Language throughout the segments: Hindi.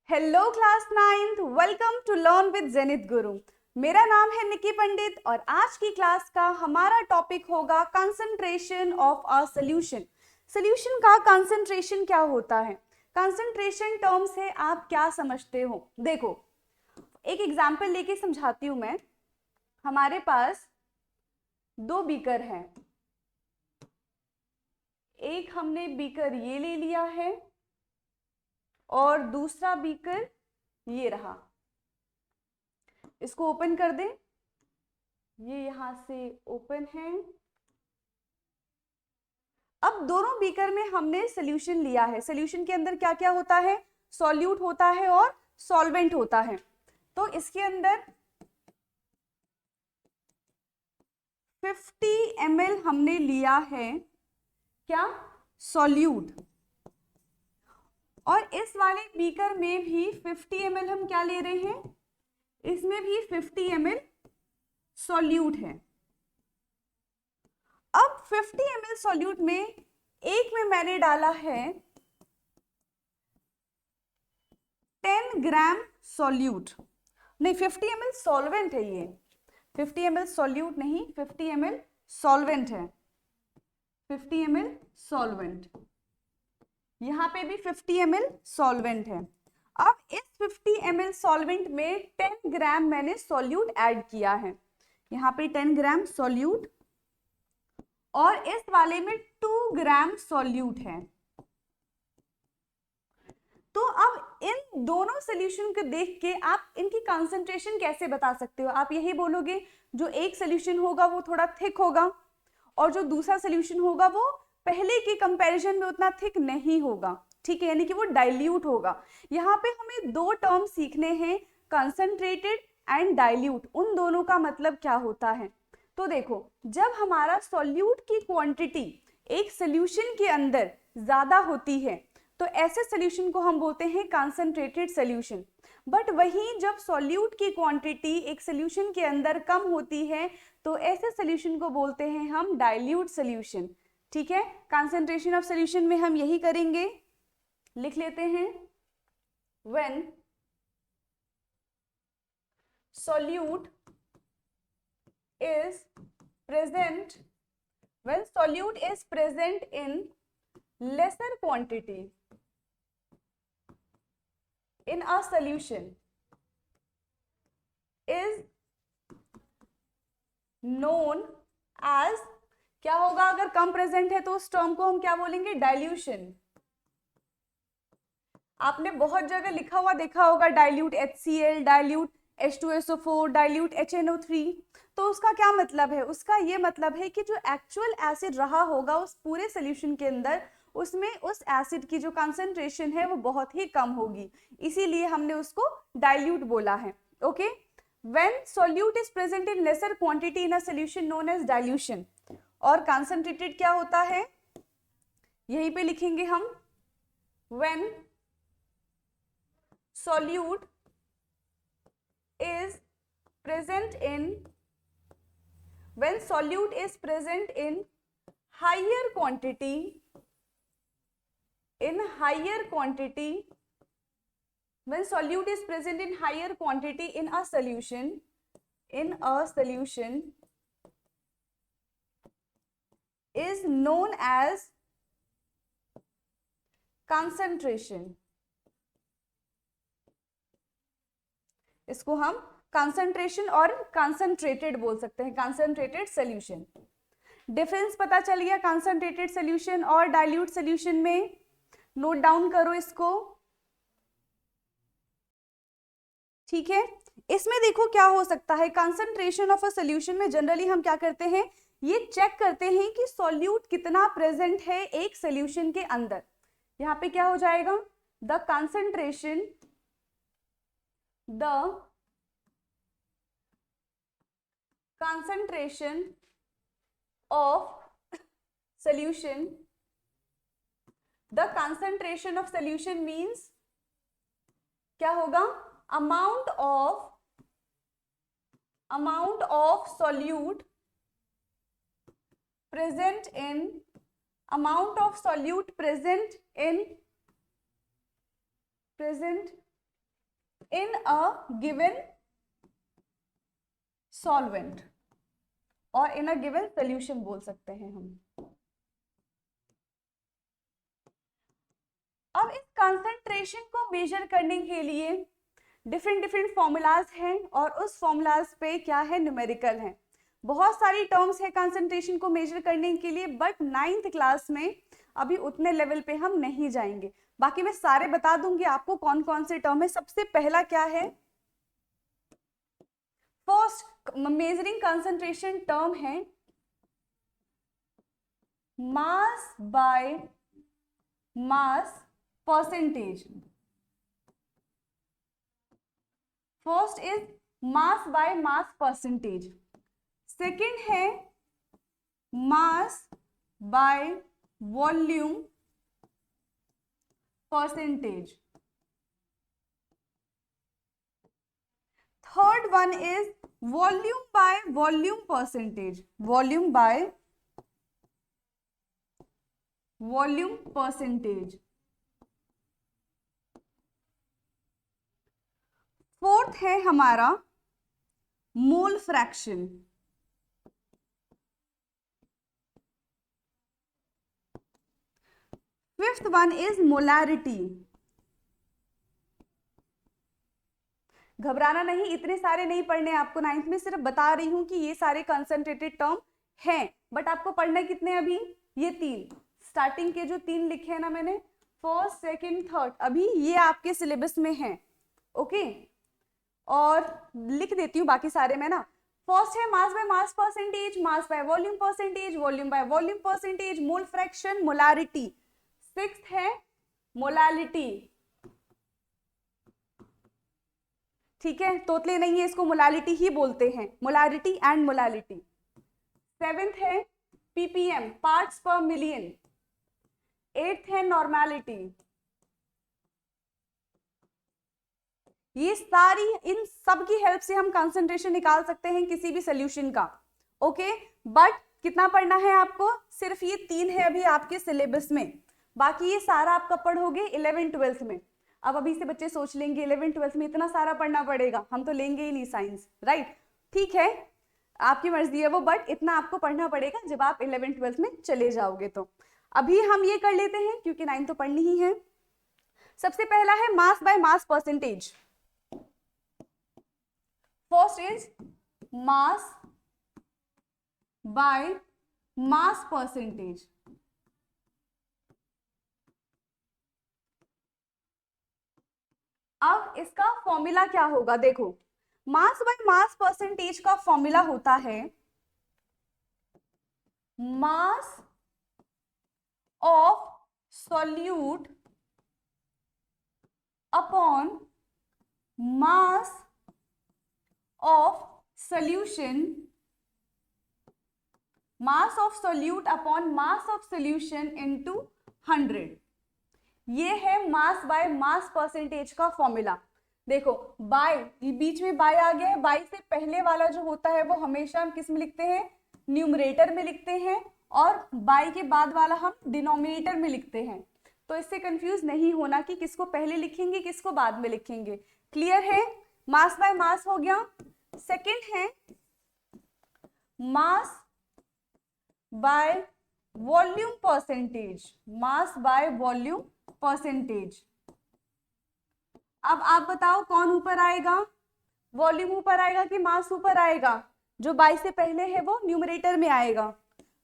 Hello class ninth, welcome to learn with Zenith Guru. मेरा नाम है निकी पंडित और आज की क्लास का हमारा टॉपिक होगा concentration of a solution. Solution का कंसंट्रेशन क्या होता है, कंसंट्रेशन टर्म से आप क्या समझते हो। देखो, एक एग्जांपल लेके समझाती हूं मैं। हमारे पास दो बीकर हैं, एक हमने बीकर ये ले लिया है और दूसरा बीकर ये रहा। इसको ओपन कर दें, ये यहां से ओपन है। अब दोनों बीकर में हमने सॉल्यूशन लिया है। सॉल्यूशन के अंदर क्या क्या होता है, सॉल्यूट होता है और सॉल्वेंट होता है। तो इसके अंदर 50 ml हमने लिया है क्या, सॉल्यूट। और इस वाले बीकर में भी 50 ml हम क्या ले रहे हैं, इसमें भी 50 ml सॉल्यूट है। अब 50 ml सॉल्यूट में एक में मैंने डाला है 10 ग्राम सॉल्यूट, नहीं 50 ml सॉल्वेंट है ये, 50 ml सॉल्यूट नहीं, 50 ml सॉल्वेंट है, 50 ml सॉल्वेंट। यहां पे भी 50 ml सॉल्वेंट है। अब इस 50 ml सॉल्वेंट में 10 ग्राम मैंने सॉल्यूट ऐड किया है, यहां पे 10 ग्राम सॉल्यूट और इस वाले में 2 ग्राम सॉल्यूट है। तो अब इन दोनों सॉल्यूशन को देख के आप इनकी कंसंट्रेशन कैसे बता सकते हो। आप यही बोलोगे जो एक सॉल्यूशन होगा वो थोड़ा थिक होगा और जो दूसरा सॉल्यूशन होगा वो पहले के कंपैरिजन में उतना थिक नहीं होगा, ठीक है, यानी कि वो डाइल्यूट होगा। यहाँ पे हमें दो टर्म सीखने हैं, कंसंट्रेटेड एंड डाइल्यूट। उन दोनों का मतलब क्या होता है। तो देखो, जब हमारा सॉल्यूट की क्वांटिटी एक सॉल्यूशन के अंदर ज्यादा होती है तो ऐसे सॉल्यूशन को हम बोलते हैं कंसंट्रेटेड सॉल्यूशन। बट वहीं जब सॉल्यूट की क्वांटिटी एक सॉल्यूशन के अंदर कम होती है तो ऐसे सॉल्यूशन को बोलते हैं हम डाइल्यूट सॉल्यूशन, ठीक है। कंसंट्रेशन ऑफ सॉल्यूशन में हम यही करेंगे, लिख लेते हैं when solute is present, when solute is present in lesser quantity in a solution is known as, क्या होगा अगर कम प्रेजेंट है तो उस टर्म को हम क्या बोलेंगे, डाइल्यूशन। आपने बहुत जगह लिखा हुआ देखा होगा dilute HCl, dilute H2SO4, dilute HNO3। तो उसका क्या मतलब है, उसका ये मतलब है कि जो एक्चुअल एसिड रहा होगा उस पूरे सॉल्यूशन के अंदर, उसमें उस एसिड की जो कंसंट्रेशन है वो बहुत ही कम होगी, इसीलिए हमने उसको डाइल्यूट बोला है। Okay, when solute is present in lesser quantity in a solution known as dilution. और कंसंट्रेटेड क्या होता है, यहीं पे लिखेंगे हम, when solute is present in, when solute is present in higher quantity, in higher quantity, when solute is present in higher quantity in a solution, in a solution is known as concentration। इसको हम कंसंट्रेशन और कंसंट्रेटेड बोल सकते हैं, कंसंट्रेटेड सॉल्यूशन। डिफरेंस पता चल गया कंसंट्रेटेड सॉल्यूशन और डाइल्यूट सॉल्यूशन में, नोट डाउन करो इसको, ठीक है। इसमें देखो क्या हो सकता है, कंसंट्रेशन ऑफ अ सॉल्यूशन में जनरली हम क्या करते हैं, ये चेक करते हैं कि सॉल्यूट कितना प्रेजेंट है एक सॉल्यूशन के अंदर। यहां पे क्या हो जाएगा, the concentration, the concentration of solution, the concentration of solution means क्या होगा, amount of solute present in, amount of solute present in in a given solvent और इन अ गिवन सोल्यूशन बोल सकते हैं हम। अब इस कंसंट्रेशन को मेजर करने के लिए डिफरेंट डिफरेंट फॉर्मूलाज हैं और उस फॉर्मूलाज पे क्या है, न्यूमेरिकल है। बहुत सारी टर्म्स है कंसंट्रेशन को मेजर करने के लिए, बट 9th क्लास में अभी उतने लेवल पे हम नहीं जाएंगे। बाकी मैं सारे बता दूंगी आपको कौन कौन से टर्म है। सबसे पहला क्या है, फर्स्ट मेजरिंग कंसंट्रेशन टर्म है mass by mass percentage. First is mass by mass percentage, second है mass by volume percentage, third one is volume by volume percentage, volume by volume percentage, fourth है हमारा mole fraction, fifth one is molarity. घबराना नहीं, इतने सारे नहीं पढ़ने आपको, 9th में सिर्फ बता रही हूं कि ये सारे कंसंट्रेटेड टर्म हैं, बट आपको पढ़ना कितने अभी, ये 3 स्टार्टिंग के जो 3 लिखे हैं ना मैंने, फर्स्ट सेकंड थर्ड, अभी ये आपके सिलेबस में है। ओके, और लिख देती हूँ बाकी सारे में ना। फर्स्ट है mass by mass percentage, mass by volume percentage, volume by volume percentage, mole fraction, molarity. Sixth है मोलालिटी, ठीक है, तोतले नहीं है, इसको मोलालिटी ही बोलते हैं, मोलारिटी एंड मोलालिटी। सेवेंथ है पीपीएम, पार्ट्स पर मिलियन। एट्थ है नॉर्मेलिटी। ये सारी, इन सब की हेल्प से हम कंसंट्रेशन निकाल सकते हैं किसी भी सोल्यूशन का। ओके, बट कितना पढ़ना है आपको, सिर्फ ये 3 है अभी आपके सिलेबस में, बाकी ये सारा आप कब पढ़ोगे, 11th 12th में। अब अभी से बच्चे सोच लेंगे 11th 12th में इतना सारा पढ़ना पड़ेगा, हम तो लेंगे ही नहीं साइंस, राइट। ठीक है, आपकी मर्जी है वो, बट इतना आपको पढ़ना पड़ेगा जब आप 11th 12th में चले जाओगे। तो अभी हम ये कर लेते हैं क्योंकि 9 तो पढ़नी ही है। सबसे पहला है mass by mass percentage. First is mass by mass percentage. अब इसका फॉर्मूला क्या होगा, देखो, मास बाय मास परसेंटेज का फॉर्मूला होता है mass of solute upon mass of solution, mass of solute upon mass of solution into 100। ये है मास बाय मास परसेंटेज का फॉर्मूला। देखो बाय, बीच में बाय आ गया है, बाय से पहले वाला जो होता है वो हमेशा हम किस में लिखते हैं, न्यूमरेटर में लिखते हैं, और बाय के बाद वाला हम डिनोमिनेटर में लिखते हैं। तो इससे कंफ्यूज नहीं होना कि किसको पहले लिखेंगे किसको बाद में लिखेंगे। क्लियर है, मास बाय मास हो गया। सेकेंड है mass by volume percentage, mass by volume percentage. अब आप बताओ कौन ऊपर आएगा, वॉल्यूम ऊपर आएगा कि मास ऊपर आएगा, जो बाई से पहले है वो न्यूमरेटर में आएगा।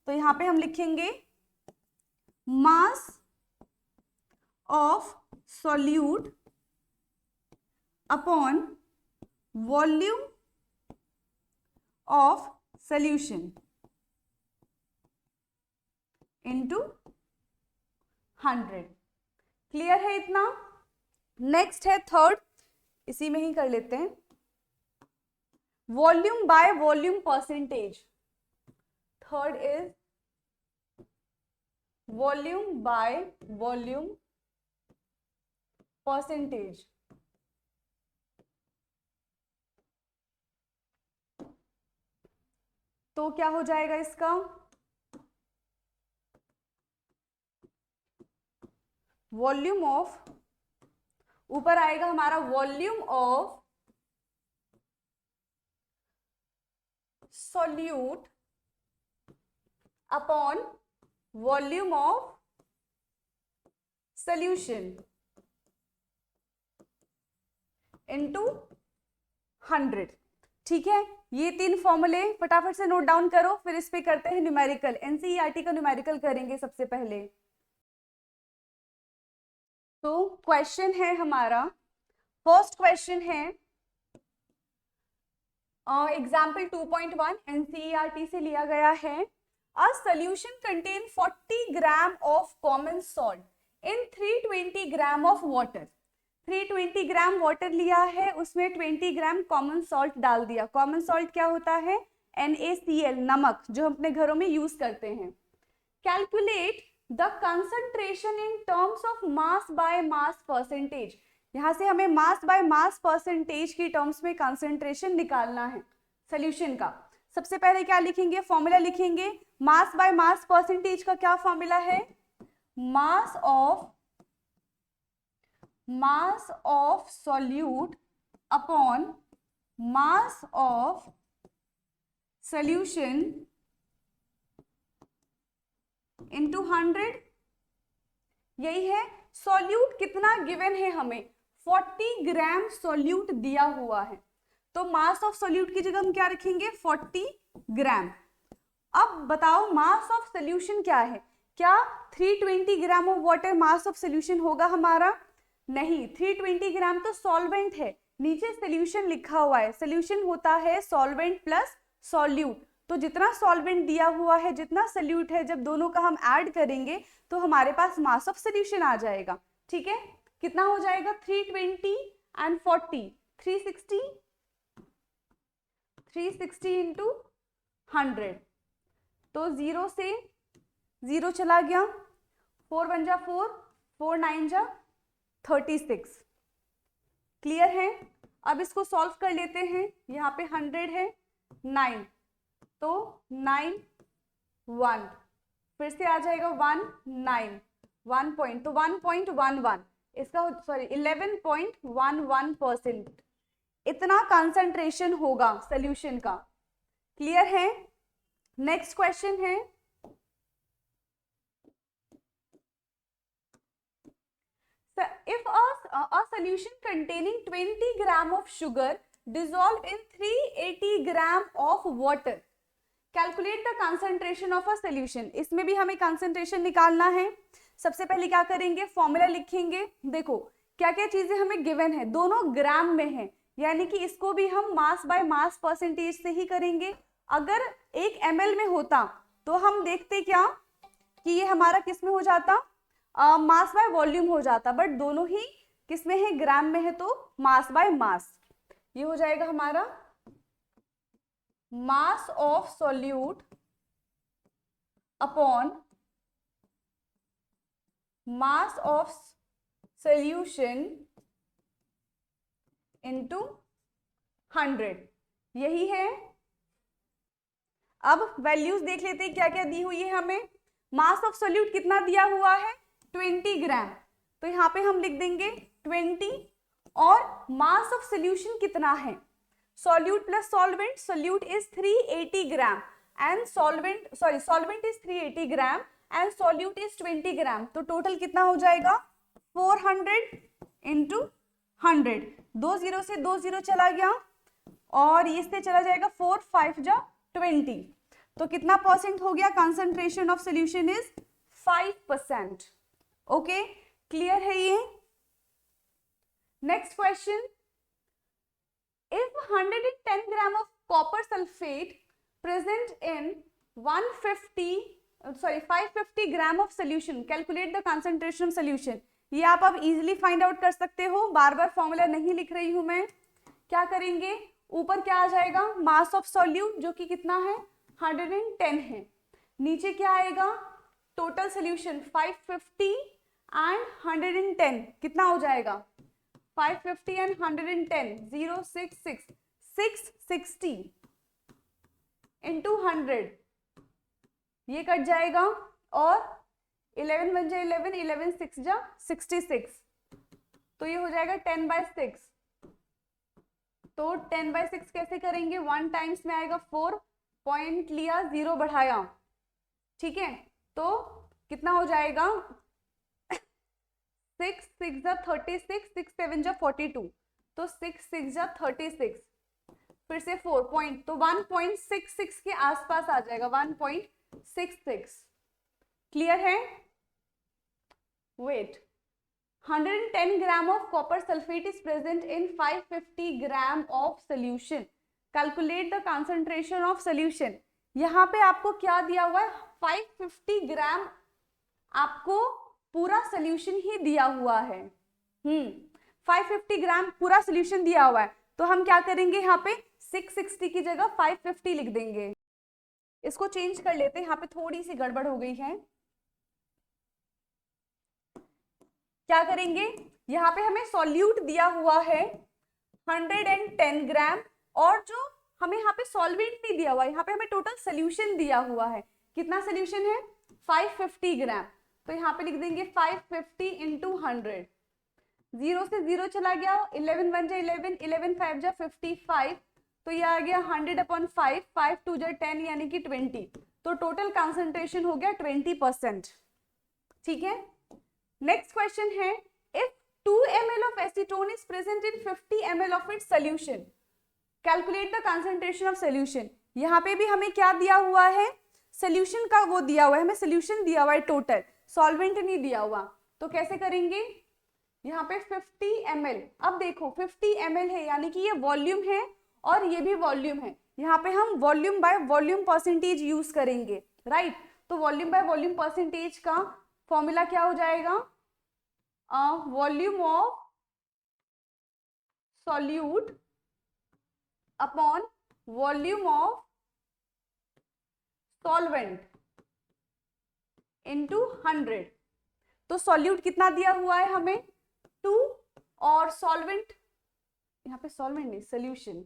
तो यहां पे हम लिखेंगे mass of solute upon volume of solution into 100। Clear है इतना। नेक्स्ट है थर्ड, इसी में ही कर लेते हैं, volume by volume percentage. Third is volume by volume percentage. तो क्या हो जाएगा इसका, वॉल्यूम ऑफ ऊपर आएगा हमारा volume of solute upon volume of solution into 100। ठीक है, ये 3 फॉर्मूले फटाफट से नोट डाउन करो, फिर इस पे करते हैं न्यूमेरिकल। एनसीईआरटी का न्यूमेरिकल करेंगे सबसे पहले। तो क्वेश्चन है हमारा, फर्स्ट क्वेश्चन है एग्जाम्पल 2.1 एनसीईआरटी से लिया गया है। A solution contain 40 gram of common salt in 320 gram of water. 320 gram water लिया है, उसमें 20 ग्राम कॉमन सॉल्ट डाल दिया। कॉमन सॉल्ट क्या होता है? NaCl, नमक, जो हम अपने घरों में यूज करते हैं। Calculate the concentration in terms of mass by mass percentage. यहां से हमें मास बाय मास परसेंटेज की टर्म्स में कंसंट्रेशन निकालना है सोल्यूशन का। सबसे पहले क्या लिखेंगे? फॉर्मूला लिखेंगे। मास बाय मास परसेंटेज का क्या फॉर्मूला है? Mass of solute upon mass of solution into 100। यही है। सॉल्यूट कितना गिवन है हमें? 40 ग्राम सॉल्यूट दिया हुआ है, तो मास ऑफ सॉल्यूट की जगह हम क्या रखेंगे? 40 ग्राम। अब बताओ मास ऑफ सॉल्यूशन क्या है? क्या 320 gram of water mass of solution होगा हमारा? नहीं, 320 ग्राम तो सॉल्वेंट है, नीचे सॉल्यूशन लिखा हुआ है। सॉल्यूशन होता है सॉल्वेंट प्लस सॉल्यूट। तो जितना सॉल्वेंट दिया हुआ है, जितना सॉल्यूट है, जब दोनों का हम ऐड करेंगे तो हमारे पास मास ऑफ सॉल्यूशन आ जाएगा। ठीक है, कितना हो जाएगा? 320 एंड 40, 360 इंटू 100। तो 0 से 0 चला गया, 4 बन जा 4, 4 9 जा 36। क्लियर है? अब इसको सॉल्व कर लेते हैं। यहाँ पे 100 है, 9, तो 9 1, फिर से आ जाएगा 1 9 1 पॉइंट, तो 1.11 इसका, सॉरी 11.11%। इतना कंसंट्रेशन होगा सोल्यूशन का। क्लियर है? नेक्स्ट क्वेश्चन है, if a solution containing 20 gram of sugar dissolved in 380 gram of water, calculate the concentration of a solution। इसमें भी हमें concentration निकालना है। सबसे पहले क्या करेंगे? फॉर्मूला लिखेंगे। देखो क्या क्या चीजें हमें गिवन है, दोनों ग्राम में है, यानी कि इसको भी हम मास बाय मास परसेंटेज से ही करेंगे। अगर 1 ml में होता तो हम देखते क्या कि ये हमारा किस में हो जाता? मास बाय वॉल्यूम हो जाता, बट दोनों ही किस में है? ग्राम में है, तो मास बाय मास। ये हो जाएगा हमारा mass of solute upon mass of solution into 100। यही है। अब वैल्यूज देख लेते हैं क्या क्या दी हुई है हमें। मास ऑफ सॉल्यूट कितना दिया हुआ है? 20 ग्राम, तो यहाँ पे हम लिख देंगे 20। और मास ऑफ सॉल्यूशन कितना है? Solute plus solvent, solute is 380 gram and solvent is 380 gram and solute is 20 ग्राम, तो टोटल कितना हो जाएगा? 400 इंटू 100। 2 0 से 2 0 चला गया, और इससे चला जाएगा 4 5 जा 20, तो कितना परसेंट हो गया? Concentration of solution is 5%। Okay, clear है ये? Next question, if 110 gram of copper sulfate present in 550 gram of solution, calculate the concentration of solution। ये आप अब इजीली फाइंड आउट कर सकते हो, बार बार फॉर्मूला नहीं लिख रही हूं मैं। क्या करेंगे? ऊपर क्या आ जाएगा? मास ऑफ सॉल्यूट, जो कि कितना है? 110 है। नीचे क्या आएगा? टोटल सोल्यूशन 550 एंड 110 कितना हो जाएगा? 550 एंड 110 066 660 इंटू 100, ये कट जाएगा, और 11 बन जाए 11, 11 6 जा 66, तो ये हो जाएगा 10/6। तो 10/6 कैसे करेंगे, 1 टाइम्स में आएगा 4, पॉइंट लिया, 0 बढ़ाया, ठीक है, तो कितना हो जाएगा 6 6 जा 36, 6 7 जा 42, तो 6 6 जा 36, फिर से 4 पॉइंट, तो 1.66 के आसपास आ जाएगा, 1.66। क्लियर है? Weight, 110 gram of copper sulphate is present in 550 gram of solution, calculate the concentration of solution. यहाँ पे आपको क्या दिया हुआ है, 550 ग्राम आपको पूरा सोल्यूशन ही दिया हुआ है। 550 ग्राम पूरा सोल्यूशन दिया हुआ है, तो हम क्या करेंगे, यहाँ पे 660 की जगह 550 लिख देंगे। इसको चेंज कर लेते हैं, यहाँ पे थोड़ी सी गड़बड़ हो गई है। क्या करेंगे, यहाँ पे हमें सॉल्यूट दिया हुआ है 110 ग्राम, और जो हमें यहाँ पे सॉल्वेंट नहीं दिया हुआ है, यहाँ पे हमें टोटल सोल्यूशन दिया हुआ है। कितना सोल्यूशन है, 550 ग्राम, तो यहाँ पे लिख देंगे 550 इंटू 100। 0 से 0 चला गया, 11 1 जा 11, 11 5 जा 55, तो ये आ गया 100/5, 5 2 जा 10 यानी कि 20, तो टोटल कंसंट्रेशन हो गया 20%। ठीक है, नेक्स्ट क्वेश्चन है, if 2 ml of acetone is present in 50 ml of its solution, calculate the concentration of solution. यहाँ पे भी हमें क्या दिया हुआ है, सोल्यूशन का वो दिया हुआ है, हमें सोल्यूशन दिया हुआ है टोटल, सॉल्वेंट नहीं दिया हुआ, तो कैसे करेंगे, यहाँ पे 50 ml, अब देखो 50 ml है यानी कि ये वॉल्यूम है और ये भी वॉल्यूम है, यहाँ पे हम volume by volume percentage use करेंगे, राइट। तो वॉल्यूम बाय वॉल्यूम परसेंटेज का फॉर्मूला क्या हो जाएगा, volume of solute upon volume of solvent into 100। तो सॉल्यूट कितना दिया हुआ है हमें 2, और सॉल्वेंट, यहाँ पे सॉल्वेंट नहीं सोल्यूशन,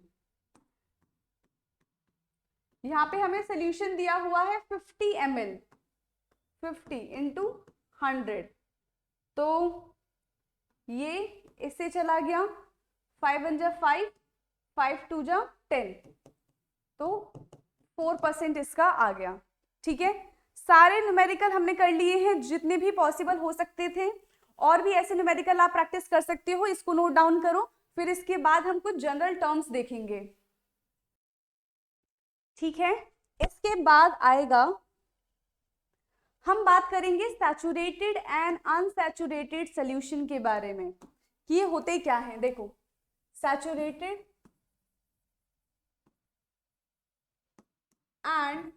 यहाँ पे हमें सोल्यूशन दिया हुआ है 50 ml, 50 इंटू 100, तो ये इससे चला गया, 5 1 जा 5, 5 2 जा 10, तो 4% इसका आ गया। ठीक है, सारे न्यूमेरिकल हमने कर लिए हैं जितने भी पॉसिबल हो सकते थे, और भी ऐसे न्यूमेरिकल आप प्रैक्टिस कर सकते हो, इसको नोट डाउन करो, फिर इसके बाद हम कुछ जनरल टर्म्स देखेंगे। ठीक है, इसके बाद आएगा, हम बात करेंगे सैचुरेटेड एंड अनसैचुरेटेड सॉल्यूशन के बारे में, कि ये होते क्या हैं। देखो, saturated and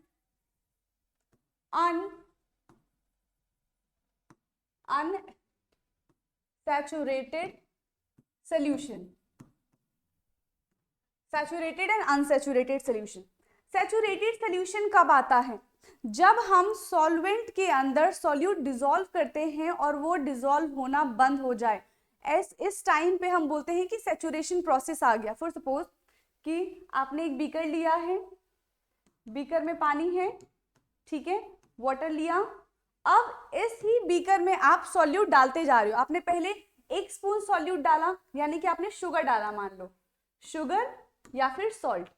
unsaturated solution, saturated and unsaturated solution. Saturated solution कब आता है, जब हम सॉल्वेंट के अंदर सॉल्यूट डिसॉल्व करते हैं और वो डिसॉल्व होना बंद हो जाए, इस टाइम पे हम बोलते हैं कि सैचुरेशन प्रोसेस आ गया। फॉर सपोज कि आपने एक बीकर लिया है, बीकर में पानी है, ठीक है, वाटर लिया, अब इस ही बीकर में आप सॉल्यूट डालते जा रहे हो, आपने पहले 1 स्पून सॉल्यूट डाला, यानी कि आपने शुगर डाला, मान लो शुगर या फिर सॉल्ट,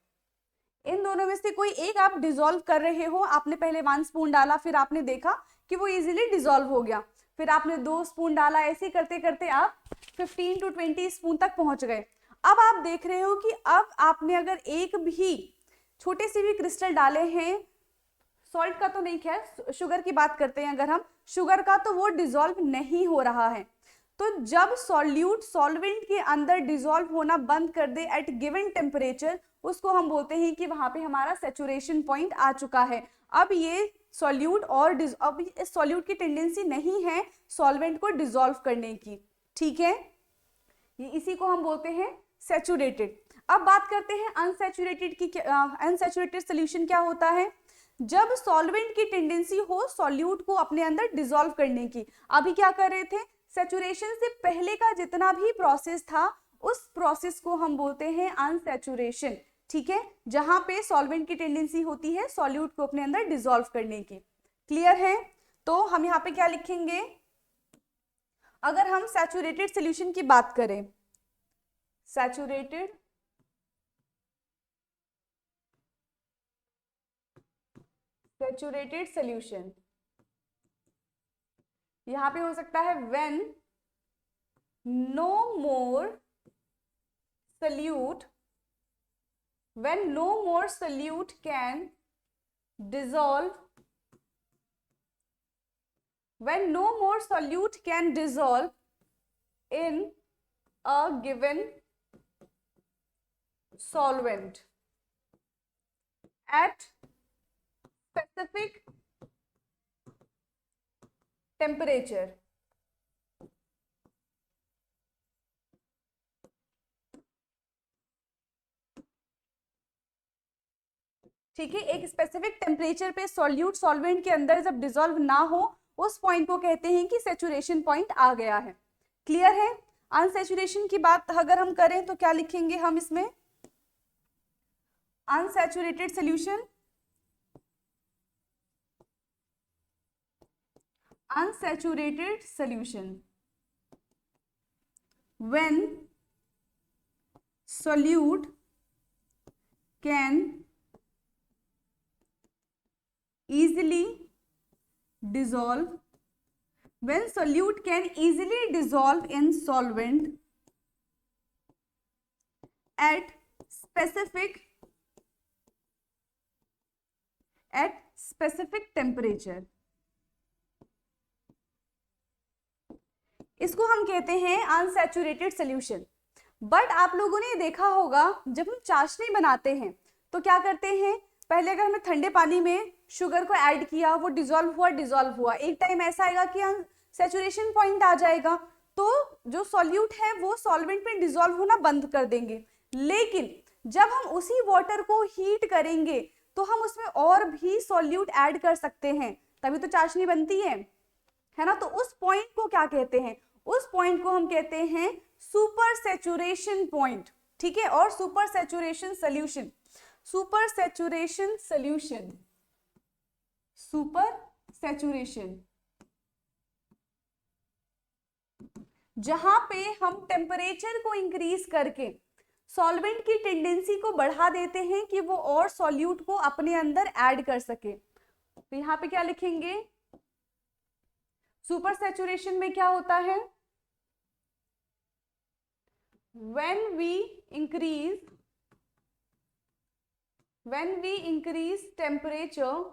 इन दोनों में से कोई एक आप डिसॉल्व कर रहे हो, आपने पहले 1 स्पून डाला, फिर आपने देखा कि वो इजीली डिसॉल्व हो गया, फिर आपने 2 स्पून डाला, ऐसे करते करते आप 15 to 20 स्पून तक पहुंच गए। अब आप देख रहे हो कि अब आपने अगर एक भी छोटे से भी क्रिस्टल डाले हैं, सॉल्ट का तो नहीं, खैर शुगर की बात करते हैं अगर हम, शुगर का, तो वो डिसॉल्व नहीं हो रहा है। तो जब सॉल्यूट सॉल्वेंट के अंदर डिसॉल्व होना बंद कर दे एट गिवन टेम्परेचर, उसको हम बोलते हैं कि वहां पे हमारा सैचुरेशन पॉइंट आ चुका है। अब ये सॉल्यूट और अब इस सॉल्यूट की टेंडेंसी नहीं है सॉल्वेंट को डिसॉल्व करने की, ठीक है, ये इसी को हम बोलते हैं सैचुरेटेड। अब बात करते हैं अनसैचुरेटेड की। अनसैचुरेटेड सॉल्यूशन क्या होता है, जब सॉल्वेंट की टेंडेंसी हो सॉल्यूट को अपने अंदर डिसॉल्व करने की। अभी क्या कर रहे थे, सैचुरेशन से पहले का जितना भी प्रोसेस था उस प्रोसेस को हम बोलते हैं अनसैचुरेशन, ठीक है, जहां पे सॉल्वेंट की टेंडेंसी होती है सॉल्यूट को अपने अंदर डिसॉल्व करने की। क्लियर है, तो हम यहाँ पे क्या लिखेंगे, अगर हम सैचुरेटेड सॉल्यूशन की बात करें, सैचुरेटेड सॉल्यूशन, यहां पे हो सकता है when no more solute, when no more solute can dissolve, when no more solute can dissolve in a given solvent at specific temperature. ठीक है, एक स्पेसिफिक टेम्परेचर पे सॉल्यूट सॉल्वेंट के अंदर जब डिसॉल्व ना हो, उस पॉइंट को कहते हैं कि सैचुरेशन पॉइंट आ गया है। क्लियर है? अनसैचुरेशन की बात अगर हम करें तो क्या लिखेंगे हम इसमें? Unsaturated solution, unsaturated solution, when solute can easily dissolve, when solute can easily dissolve in solvent at specific temperature, इसको हम कहते हैं अनसैचुरेटेड सॉल्यूशन। बट आप लोगों ने देखा होगा जब हम चाशनी बनाते हैं तो क्या करते हैं, पहले अगर हमें ठंडे पानी में शुगर को ऐड किया, वो डिसॉल्व हुआ, एक टाइम ऐसा आएगा कि सैचुरेशन पॉइंट आ जाएगा, तो जो सॉल्यूट है वो सॉल्वेंट में डिसॉल्व होना बंद कर देंगे। लेकिन जब हम उसी वाटर को हीट करेंगे तो हम उसमें और भी सॉल्यूट ऐड कर सकते हैं, तभी तो चाशनी बनती है ना। तो उस पॉइंट को क्या कहते हैं? उस पॉइंट को हम कहते हैं सुपर सैचुरेशन पॉइंट। ठीक है, और super saturation solution, super saturation solution, super saturation, जहां पे हम टेम्परेचर को इंक्रीज करके सॉल्वेंट की टेंडेंसी को बढ़ा देते हैं कि वो और सॉल्यूट को अपने अंदर ऐड कर सके। तो यहां पे क्या लिखेंगे? सुपर सैचुरेशन में क्या होता है? when we increase temperature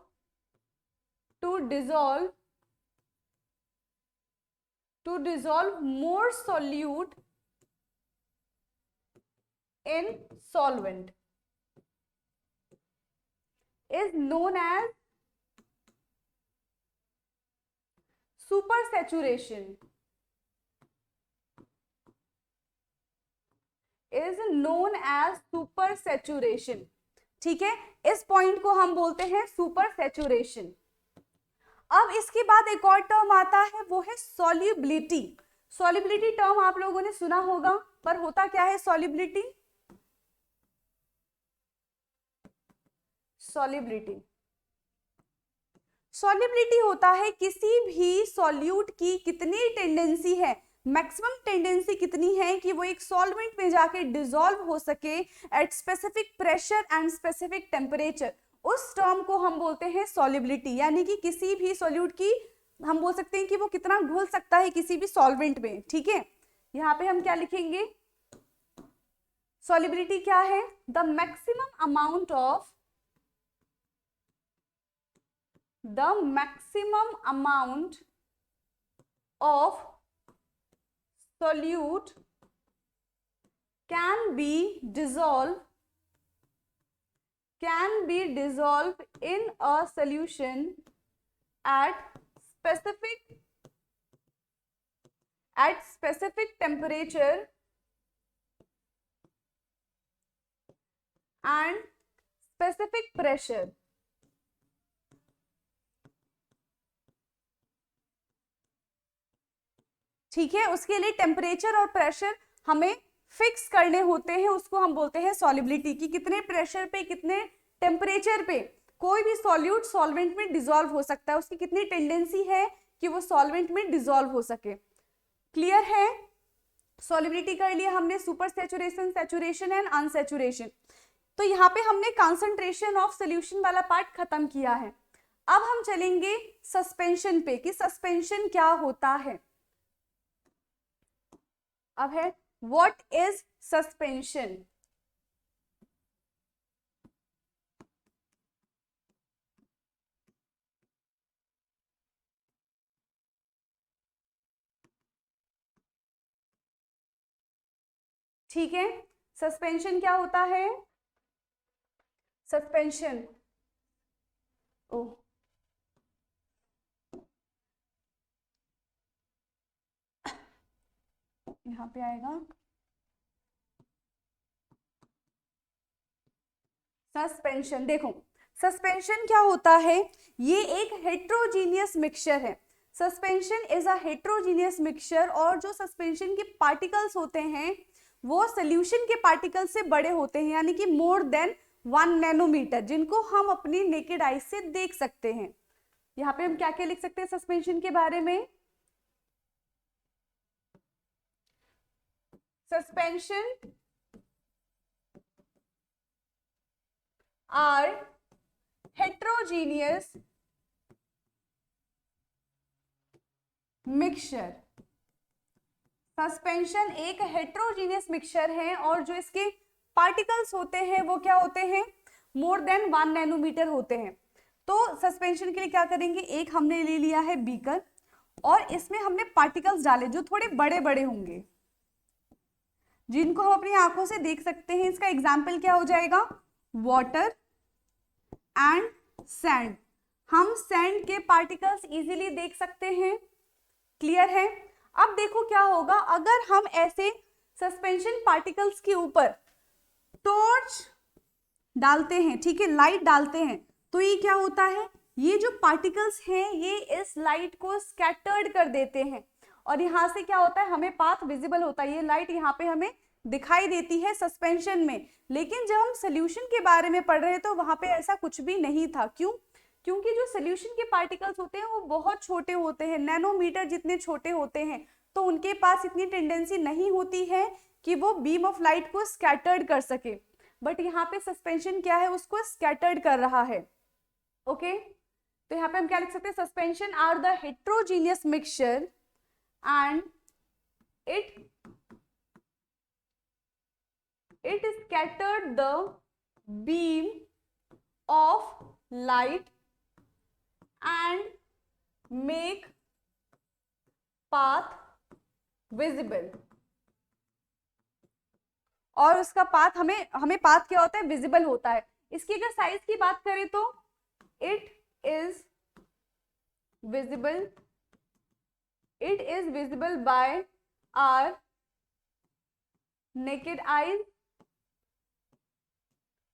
to dissolve more solute in solvent is known as supersaturation, is known as supersaturation. ठीक है, इस पॉइंट को हम बोलते हैं सुपर सैचुरेशन। अब इसके बाद एक और टर्म आता है, वो है सॉल्युबिलिटी। सॉल्युबिलिटी टर्म आप लोगों ने सुना होगा, पर होता क्या है सॉल्युबिलिटी? सॉल्युबिलिटी होता है किसी भी सॉल्यूट की कितनी टेंडेंसी है, मैक्सिमम टेंडेंसी कितनी है कि वो एक सॉल्वेंट में जाके डिसॉल्व हो सके at specific pressure and specific temperature. उस टर्म को हम बोलते हैं सॉल्युबिलिटी, यानी कि किसी भी सॉल्यूट की हम बोल सकते हैं कि वो कितना घुल सकता है किसी भी सॉल्वेंट में। ठीक है, यहाँ पे हम क्या लिखेंगे? सॉल्युबिलिटी क्या है? The maximum amount of solute can be dissolved in a solution at specific temperature and specific pressure। ठीक है, उसके लिए टेम्परेचर और प्रेशर हमें फिक्स करने होते हैं, उसको हम बोलते हैं सॉल्युबिलिटी, कि कितने प्रेशर पे कितने टेम्परेचर पे कोई भी सॉल्यूट सॉल्वेंट में डिसॉल्व हो सकता है, उसकी कितनी टेंडेंसी है कि वो सॉल्वेंट में डिसॉल्व हो सके। क्लियर है? सॉलिबिलिटी कर लिया हमने, super saturation, saturation and unsaturation. तो यहाँ पे हमने कंसंट्रेशन ऑफ सोल्यूशन वाला पार्ट खत्म किया है। अब हम चलेंगे सस्पेंशन पे कि सस्पेंशन क्या होता है। अब है व्हाट इज सस्पेंशन। ठीक है, सस्पेंशन क्या होता है? सस्पेंशन, ओ यहाँ पे आएगा सस्पेंशन। देखो सस्पेंशन क्या होता है, ये एक हेट्रोजीनियस मिक्सचर है। Suspension is a heterogeneous mixture, और जो सस्पेंशन के पार्टिकल्स होते हैं वो सोल्यूशन के पार्टिकल से बड़े होते हैं, यानी कि मोर देन 1 नैनोमीटर, जिनको हम अपनी नेकेड आई से देख सकते हैं। यहाँ पे हम क्या क्या लिख सकते हैं सस्पेंशन के बारे में? Suspension are heterogeneous mixture. Suspension एक हेट्रोजीनियस मिक्सचर है, और जो इसके पार्टिकल्स होते हैं वो क्या होते हैं? मोर देन 1 नैनोमीटर होते हैं। तो सस्पेंशन के लिए क्या करेंगे, एक हमने ले लिया है बीकर, और इसमें हमने पार्टिकल्स डाले जो थोड़े बड़े बड़े होंगे, जिनको हम अपनी आंखों से देख सकते हैं। इसका एग्जाम्पल क्या हो जाएगा? Water and sand. हम सैंड के पार्टिकल्स इजीली देख सकते हैं। क्लियर है? अब देखो क्या होगा, अगर हम ऐसे सस्पेंशन पार्टिकल्स के ऊपर टॉर्च डालते हैं, ठीक है, लाइट डालते हैं, तो ये क्या होता है, ये जो पार्टिकल्स हैं ये इस लाइट को स्कैटर्ड कर देते हैं, और यहाँ से क्या होता है, हमें पाथ विजिबल होता है। ये लाइट यहाँ पे हमें दिखाई देती है सस्पेंशन में। लेकिन जब हम सोल्यूशन के बारे में पढ़ रहे हैं तो वहां पे ऐसा कुछ भी नहीं था। क्यों? क्योंकि जो सोल्यूशन के पार्टिकल्स होते हैं वो बहुत छोटे होते हैं, नैनोमीटर जितने छोटे होते हैं, तो उनके पास इतनी टेंडेंसी नहीं होती है कि वो बीम ऑफ लाइट को स्कैटर्ड कर सके। बट यहाँ पे सस्पेंशन क्या है, उसको स्कैटर्ड कर रहा है। ओके, तो यहाँ पे हम क्या लिख सकते हैं, suspension are the heterogeneous mixture and it scattered the beam of light and make path visible। और उसका पाथ हमें पाथ क्या होता है, विजिबल होता है। इसकी अगर साइज की बात करें तो it is visible by our naked eyes।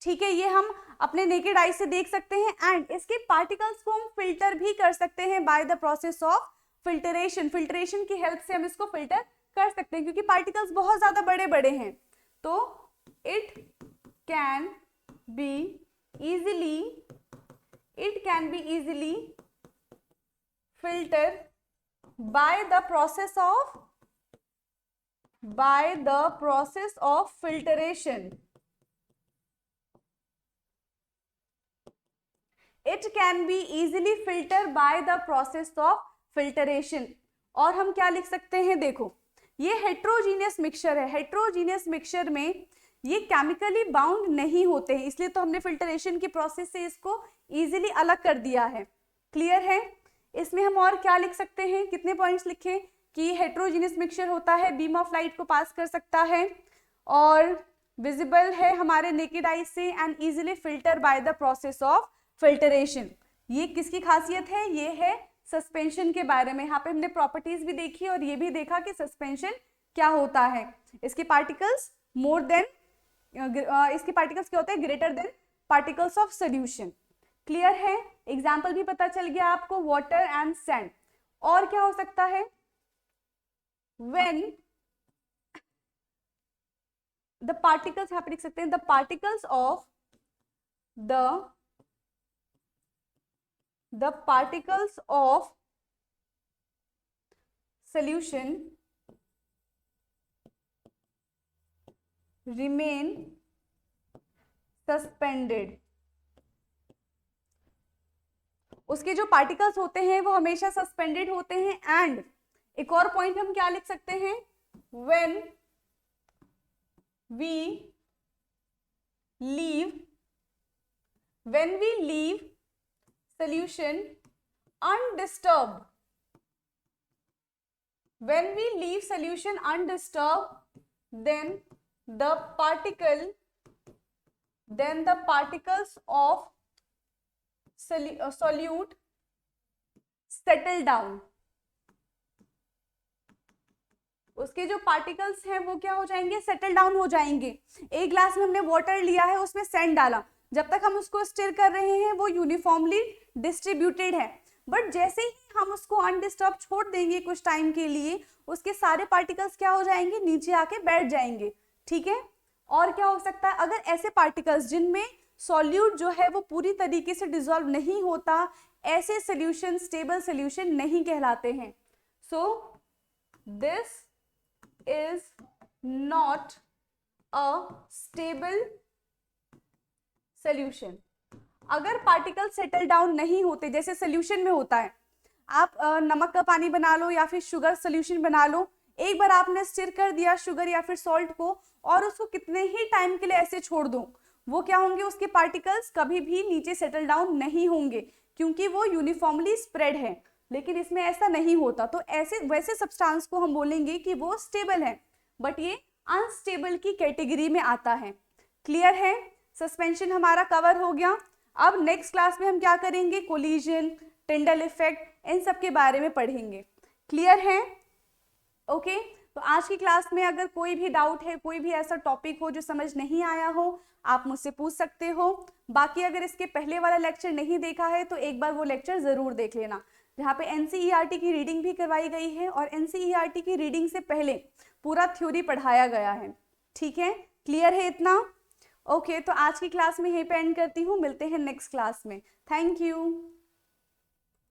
ठीक है, ये हम अपने नेकेड आई से देख सकते हैं, एंड इसके पार्टिकल्स को हम फिल्टर भी कर सकते हैं by the process of filtration. Filtration की हेल्प से हम इसको फिल्टर कर सकते हैं, क्योंकि पार्टिकल्स बहुत ज्यादा बड़े बड़े हैं। तो it can be easily filter by the process of filtration. It can be easily filtered by the process of filtration। और हम क्या लिख सकते हैं, देखो ये हेट्रोजीनियस मिक्सचर है। हेट्रोजीनियस मिक्सचर में ये केमिकली बाउंड नहीं होते हैं, इसलिए तो हमने फिल्टरेशन की प्रोसेस से इसको इजीली अलग कर दिया है। क्लियर है? इसमें हम और क्या लिख सकते हैं, कितने पॉइंट्स लिखे कि हेट्रोजीनियस मिक्सचर होता है, बीम ऑफ लाइट को पास कर सकता है, और विजिबल है हमारे नेकेड आई से, and easily filter by the process of filtration. ये किसकी खासियत है, ये है सस्पेंशन के बारे में। यहाँ पे हमने प्रॉपर्टीज भी देखी और ये भी देखा कि सस्पेंशन क्या होता है। इसके पार्टिकल्स इसके पार्टिकल्स क्या होते हैं, greater than particles of solution. Clear है? एग्जाम्पल भी पता चल गया आपको, वाटर एंड सैंड। और क्या हो सकता है, व्हेन द पार्टिकल्स, यहाँ पे लिख सकते हैं the particles of the particles of solution remain suspended. उसके जो पार्टिकल्स होते हैं वो हमेशा सस्पेंडेड होते हैं। एंड एक और पॉइंट हम क्या लिख सकते हैं, when we leave solution undisturbed, when we leave solution undisturbed, then the particles of solute settle down। उसके जो पार्टिकल्स हैं वो क्या हो जाएंगे, सेटल डाउन हो जाएंगे। एक ग्लास में हमने वाटर लिया है, उसमें सैंड डाला, जब तक हम उसको स्टिर कर रहे हैं वो यूनिफॉर्मली डिस्ट्रीब्यूटेड है। बट जैसे ही हम उसको अनडिस्टर्ब छोड़ देंगे कुछ टाइम के लिए, उसके सारे पार्टिकल्स क्या हो जाएंगे, नीचे आके बैठ जाएंगे। ठीक है। और क्या हो सकता है, अगर ऐसे पार्टिकल्स जिनमें सॉल्यूट जो है वो पूरी तरीके से डिसॉल्व नहीं होता, ऐसे सोल्यूशन स्टेबल सोल्यूशन नहीं कहलाते हैं। So this is not a stable solution। अगर पार्टिकल सेटल डाउन नहीं होते, जैसे सोल्यूशन में होता है, आप नमक का पानी बना लो या फिर शुगर सोल्यूशन बना लो, एक बार आपने स्टिर कर दिया शुगर या फिर सॉल्ट को और उसको कितने ही टाइम के लिए ऐसे छोड़ दो, वो क्या होंगे, उसके पार्टिकल्स कभी भी नीचे सेटल डाउन नहीं होंगे, क्योंकि वो यूनिफॉर्मली स्प्रेड है। लेकिन इसमें ऐसा नहीं होता, तो ऐसे वैसे सब्सटेंस को हम बोलेंगे कि वो स्टेबल है, बट ये अनस्टेबल की कैटेगरी में आता है। क्लियर है, सस्पेंशन हमारा कवर हो गया। अब नेक्स्ट क्लास में हम क्या करेंगे, कोलिजन, टिंडल इफेक्ट, इन सब के बारे में पढ़ेंगे। क्लियर है, ओके। तो आज की क्लास में अगर कोई भी डाउट है, कोई भी ऐसा टॉपिक हो जो समझ नहीं आया हो, आप मुझसे पूछ सकते हो। बाकी अगर इसके पहले वाला लेक्चर नहीं देखा है तो एक बार वो लेक्चर जरूर देख लेना, जहाँ पे एनसीईआरटी की रीडिंग भी करवाई गई है और एनसीईआरटी की रीडिंग से पहले पूरा थ्योरी पढ़ाया गया है। ठीक है, क्लियर है इतना? ओके, तो आज की क्लास में यहीं पे एंड करती हूँ, मिलते हैं नेक्स्ट क्लास में। Thank you.